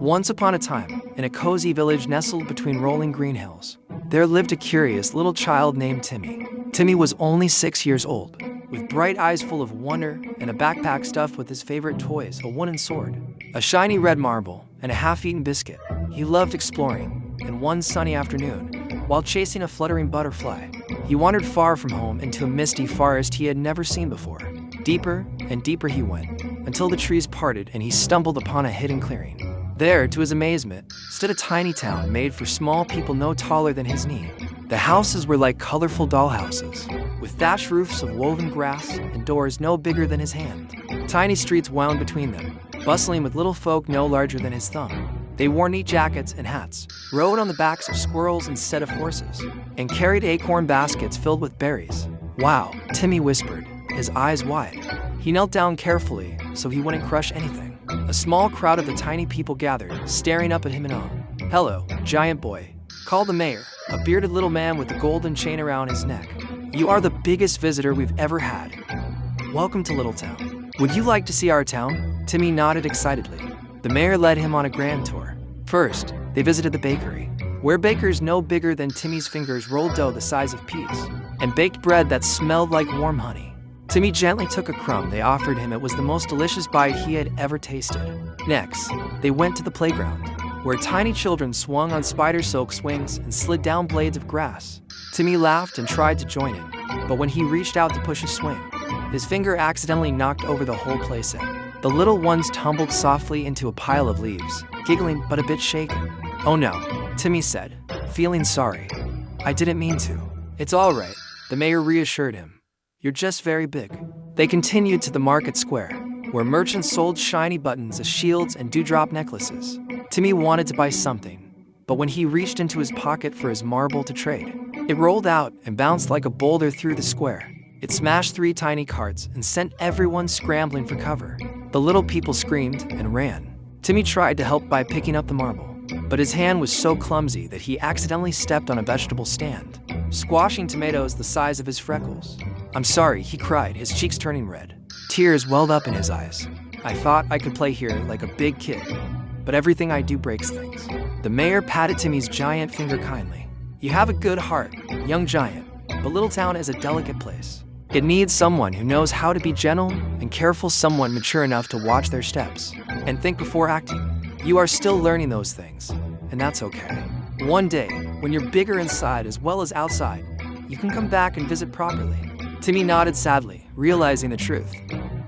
Once upon a time, in a cozy village nestled between rolling green hills, there lived a curious little child named Timi. Timi was only 6 years old, with bright eyes full of wonder and a backpack stuffed with his favorite toys, a wooden sword, a shiny red marble, and a half-eaten biscuit. He loved exploring, and one sunny afternoon, while chasing a fluttering butterfly, he wandered far from home into a misty forest he had never seen before. Deeper and deeper he went, until the trees parted and he stumbled upon a hidden clearing. There, to his amazement, stood a tiny town made for small people no taller than his knee. The houses were like colorful dollhouses, with thatched roofs of woven grass and doors no bigger than his hand. Tiny streets wound between them, bustling with little folk no larger than his thumb. They wore neat jackets and hats, rode on the backs of squirrels instead of horses, and carried acorn baskets filled with berries. "Wow," Timi whispered, his eyes wide. He knelt down carefully so he wouldn't crush anything. A small crowd of the tiny people gathered, staring up at him in awe. "Hello, giant boy," called the mayor, a bearded little man with a golden chain around his neck. "You are the biggest visitor we've ever had. Welcome to Little Town. Would you like to see our town?" Timi nodded excitedly. The mayor led him on a grand tour. First, they visited the bakery, where bakers no bigger than Timi's fingers rolled dough the size of peas, and baked bread that smelled like warm honey. Timi gently took a crumb they offered him. It was the most delicious bite he had ever tasted. Next, they went to the playground, where tiny children swung on spider silk swings and slid down blades of grass. Timi laughed and tried to join in, but when he reached out to push a swing, his finger accidentally knocked over the whole playset. The little ones tumbled softly into a pile of leaves, giggling but a bit shaken. "Oh no," Timi said, feeling sorry. "I didn't mean to." "It's all right," the mayor reassured him. "You're just very big." They continued to the market square, where merchants sold shiny buttons as shields and dewdrop necklaces. Timi wanted to buy something, but when he reached into his pocket for his marble to trade, it rolled out and bounced like a boulder through the square. It smashed 3 tiny carts and sent everyone scrambling for cover. The little people screamed and ran. Timi tried to help by picking up the marble, but his hand was so clumsy that he accidentally stepped on a vegetable stand, squashing tomatoes the size of his freckles. "I'm sorry," he cried, his cheeks turning red. Tears welled up in his eyes. "I thought I could play here like a big kid, but everything I do breaks things." The mayor patted Timi's giant finger kindly. "You have a good heart, young giant, but Little Town is a delicate place. It needs someone who knows how to be gentle and careful, someone mature enough to watch their steps and think before acting. You are still learning those things, and that's okay. One day, when you're bigger inside as well as outside, you can come back and visit properly." Timi nodded sadly, realizing the truth.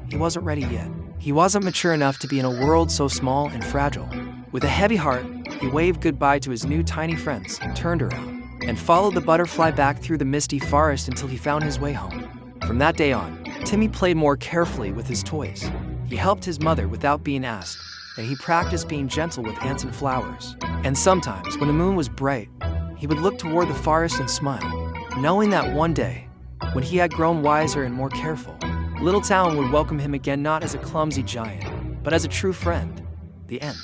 He wasn't ready yet. He wasn't mature enough to be in a world so small and fragile. With a heavy heart, he waved goodbye to his new tiny friends, turned around, and followed the butterfly back through the misty forest until he found his way home. From that day on, Timi played more carefully with his toys. He helped his mother without being asked, and he practiced being gentle with ants and flowers. And sometimes, when the moon was bright, he would look toward the forest and smile, knowing that one day, when he had grown wiser and more careful, Little Town would welcome him again, not as a clumsy giant, but as a true friend. The end.